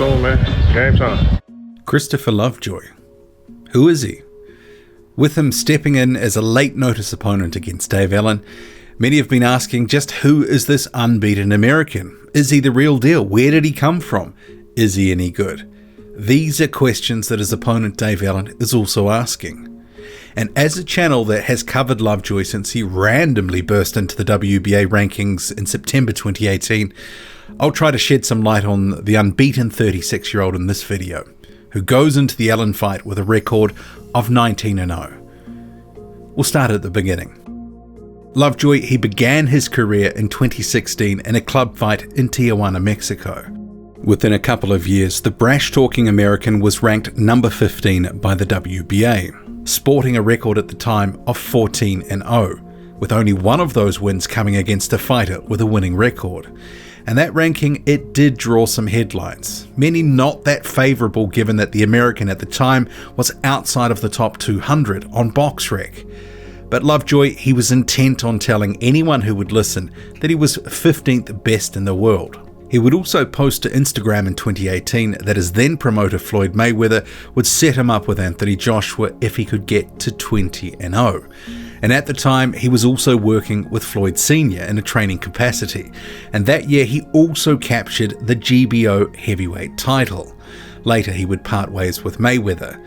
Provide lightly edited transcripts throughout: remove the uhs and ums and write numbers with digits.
soon, man. Game time. Christopher Lovejoy. Who is he? With him stepping in as a late notice opponent against Dave Allen, many have been asking just who is this unbeaten American? Is he the real deal? Where did he come from? Is he any good? These are questions that his opponent Dave Allen is also asking. And as a channel that has covered Lovejoy since he randomly burst into the WBA rankings in September 2018, I'll try to shed some light on the unbeaten 36-year-old in this video, who goes into the Allen fight with a record of 19-0. We'll start at the beginning. Lovejoy, he began his career in 2016 in a club fight in Tijuana, Mexico. Within a couple of years, the brash-talking American was ranked number 15 by the WBA, sporting a record at the time of 14-0, with only one of those wins coming against a fighter with a winning record. And that ranking, it did draw some headlines, many not that favourable given that the American at the time was outside of the top 200 on BoxRec. But Lovejoy, he was intent on telling anyone who would listen that he was 15th best in the world. He would also post to Instagram in 2018 that his then promoter Floyd Mayweather would set him up with Anthony Joshua if he could get to 20-0. And at the time, he was also working with Floyd Sr. in a training capacity. And that year, he also captured the GBO heavyweight title. Later, he would part ways with Mayweather.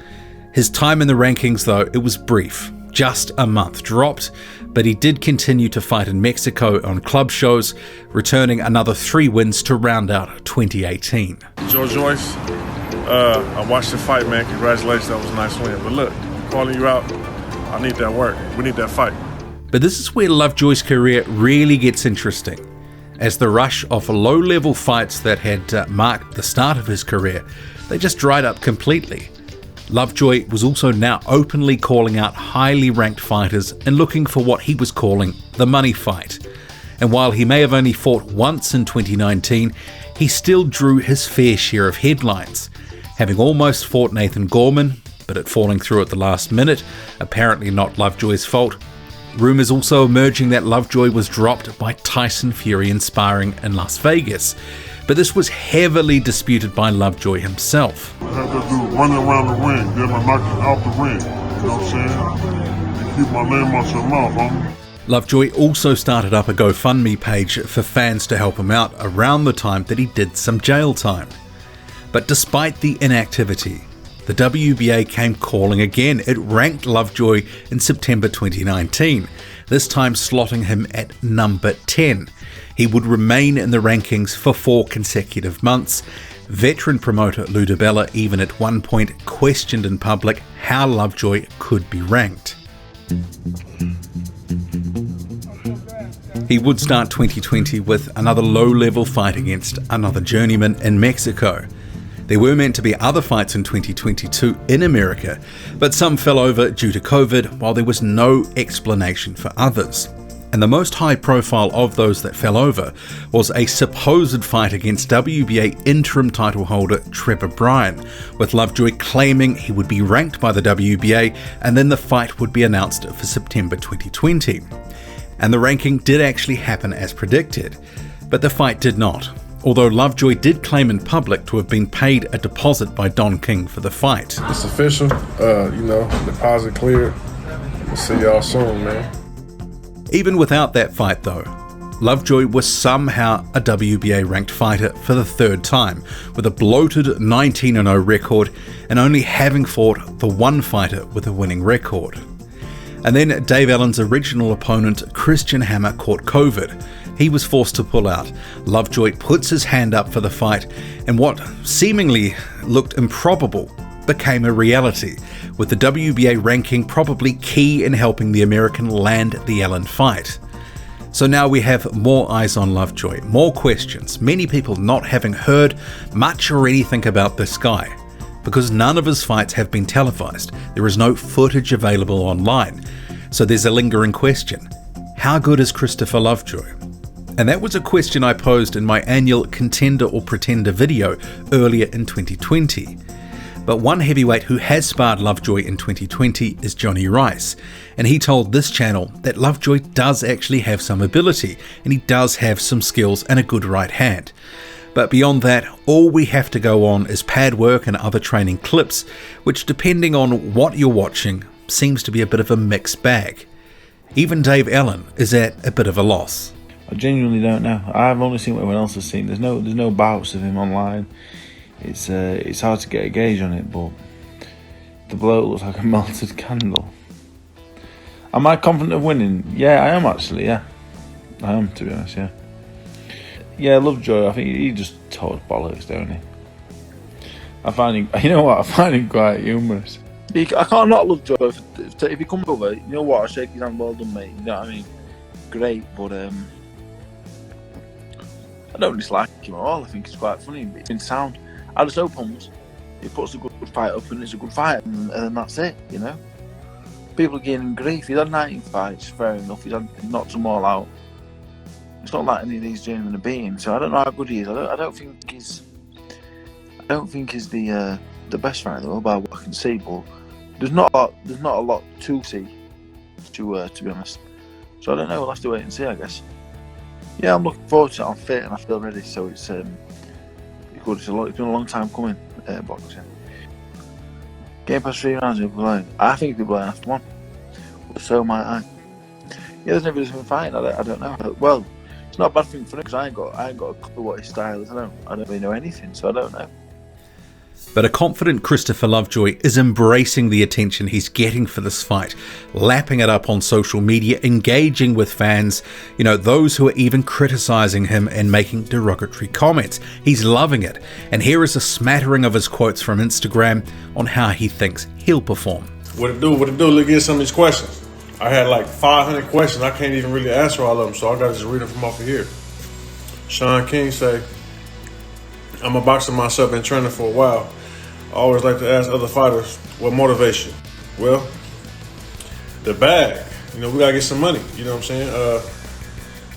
His time in the rankings, though, it was brief. Just a month dropped, but he did continue to fight in Mexico on club shows, returning another 3 wins to round out 2018. Joe Joyce, I watched the fight, man. Congratulations, that was a nice win. But look, calling you out, I need that work. We need that fight. But this is where Lovejoy's career really gets interesting, as the rush of low-level fights that had marked the start of his career, they just dried up completely. Lovejoy was also now openly calling out highly ranked fighters and looking for what he was calling the money fight. And while he may have only fought once in 2019, he still drew his fair share of headlines, having almost fought Nathan Gorman, but it falling through at the last minute, apparently not Lovejoy's fault. Rumours also emerging that Lovejoy was dropped by Tyson Fury in sparring in Las Vegas. But this was heavily disputed by Lovejoy himself. I had that dude running around the ring, then I knocked him out the ring. You know what I'm saying? You keep my name out your mouth, homie. Lovejoy also started up a GoFundMe page for fans to help him out around the time that he did some jail time. But despite the inactivity, the WBA came calling again. It ranked Lovejoy in September 2019, this time slotting him at number 10. He would remain in the rankings for 4 consecutive months. Veteran promoter Lou DiBella even at one point questioned in public how Lovejoy could be ranked. He would start 2020 with another low-level fight against another journeyman in Mexico. There were meant to be other fights in 2022 in America, but some fell over due to COVID, while there was no explanation for others. And the most high profile of those that fell over was a supposed fight against WBA interim title holder Trevor Bryan, with Lovejoy claiming he would be ranked by the WBA and then the fight would be announced for September 2020. And the ranking did actually happen as predicted, but the fight did not, although Lovejoy did claim in public to have been paid a deposit by Don King for the fight. It's official, deposit cleared. We'll see y'all soon, man. Even without that fight though, Lovejoy was somehow a WBA ranked fighter for the 3rd time, with a bloated 19-0 record and only having fought the one fighter with a winning record. And then Dave Allen's original opponent Christian Hammer caught COVID. He was forced to pull out. Lovejoy puts his hand up for the fight, and what seemingly looked improbable became a reality, with the WBA ranking probably key in helping the American land the Allen fight. So now we have more eyes on Lovejoy, more questions, many people not having heard much or anything about this guy, because none of his fights have been televised. There is no footage available online. So there's a lingering question. How good is Christopher Lovejoy? And that was a question I posed in my annual Contender or Pretender video earlier in 2020. But one heavyweight who has sparred Lovejoy in 2020 is Johnny Rice, and he told this channel that Lovejoy does actually have some ability, and he does have some skills and a good right hand. But beyond that, all we have to go on is pad work and other training clips, which, depending on what you're watching, seems to be a bit of a mixed bag. Even Dave Allen is at a bit of a loss. I genuinely don't know. I've only seen what everyone else has seen. There's no bouts of him online. It's hard to get a gauge on it, but the bloke looks like a melted candle. Am I confident of winning? Yeah, I am actually, yeah. I am, to be honest, yeah. Yeah, Lovejoy, I think he just talks bollocks, don't he? I find him, you know what, I find him quite humorous. I can't not Lovejoy. If he comes over, you know what, I shake his hand, well done, mate. You know what I mean? Great, but I don't dislike him at all. I think he's quite funny. He's been sound. I just hope he puts a good fight up and it's a good fight, and then that's it, you know? People are getting grief. He's had 19 fights, fair enough. He's knocked them all out. It's not like any of these gentlemen are beating him, so I don't know how good he is. I don't think he's the best fighter in the world by what I can see, but there's not a lot to see, to be honest. So I don't know. We'll have to wait and see, I guess. Yeah, I'm looking forward to it. I'm fit and I feel ready, so it's good. It's been a long time coming, boxing. Game past 3 rounds, he'll be blind. I think he'll be blind after one. But so might I. Yeah, there's never been fighting. I don't know. Well, it's not a bad thing for him because I ain't got a clue what his style is. I don't really know anything, so I don't know. But a confident Christopher Lovejoy is embracing the attention he's getting for this fight, lapping it up on social media, engaging with fans, those who are even criticising him and making derogatory comments. He's loving it. And here is a smattering of his quotes from Instagram on how he thinks he'll perform. What it do? Let's get some of these questions. I had like 500 questions. I can't even really answer all of them, so I gotta just read them from off of here. Sean King say, I'm a boxer myself, been training for a while. I always like to ask other fighters, what motivates you? Well, the bag. We gotta get some money. You know what I'm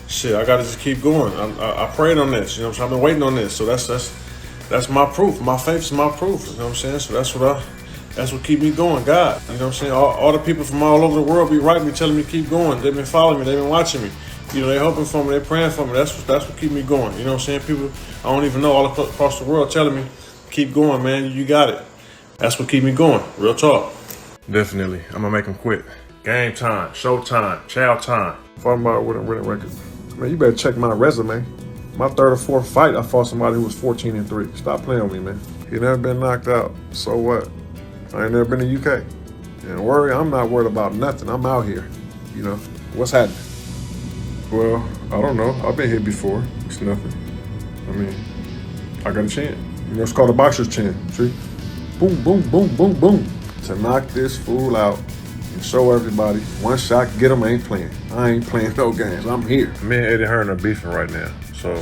saying? I gotta just keep going. I prayed on this. I've been waiting on this. So that's my proof. My faith's my proof. You know what I'm saying? So that's what keep me going. God. You know what I'm saying? All the people from all over the world be writing me, telling me to keep going. They've been following me. They've been watching me. They're hoping for me. They're praying for me. That's what keep me going. You know what I'm saying? People I don't even know all across the world telling me, keep going, man. You got it. That's what keep me going. Real talk. Definitely. I'm going to make them quit. Game time. Show time. Chow time. Fought about with a winning record. Man, you better check my resume. My third or fourth fight, I fought somebody who was 14-3. Stop playing with me, man. He never been knocked out. So what? I ain't never been to UK. And worry, I'm not worried about nothing. I'm out here. What's happening? Well, I don't know. I've been here before. It's nothing. I got a chin. It's called a boxer's chin. See? Boom, boom, boom, boom, boom. To knock this fool out and show everybody, one shot, get him, I ain't playing. I ain't playing no games. I'm here. Me and Eddie Hearn are beefing right now, so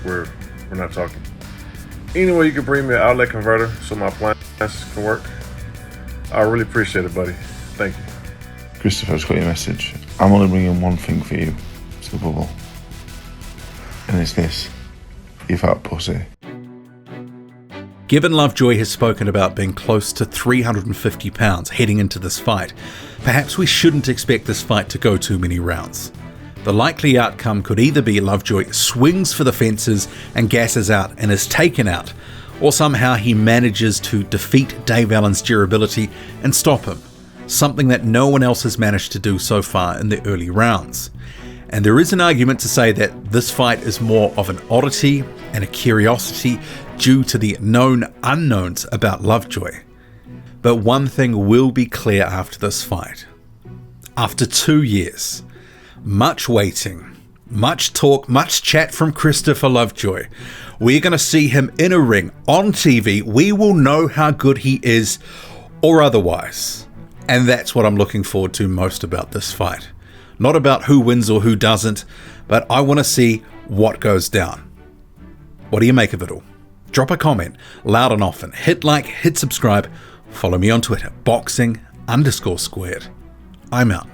we're not talking. Anyway, you can bring me an outlet converter so my appliances can work. I really appreciate it, buddy. Thank you. Christopher, I've got your message. I'm only bringing one thing for you to the bubble. And it's this. You fat pussy. Given Lovejoy has spoken about being close to 350 pounds heading into this fight, perhaps we shouldn't expect this fight to go too many rounds. The likely outcome could either be Lovejoy swings for the fences and gasses out and is taken out, or somehow he manages to defeat Dave Allen's durability and stop him, something that no one else has managed to do so far in the early rounds. And there is an argument to say that this fight is more of an oddity and a curiosity due to the known unknowns about Lovejoy. But one thing will be clear after this fight. After 2 years, much waiting, much talk, much chat from Christopher Lovejoy, we're going to see him in a ring on TV. We will know how good he is or otherwise. And that's what I'm looking forward to most about this fight. Not about who wins or who doesn't, but I want to see what goes down. What do you make of it all? Drop a comment, loud and often. Hit like, hit subscribe. Follow me on Twitter, boxing_squared. I'm out.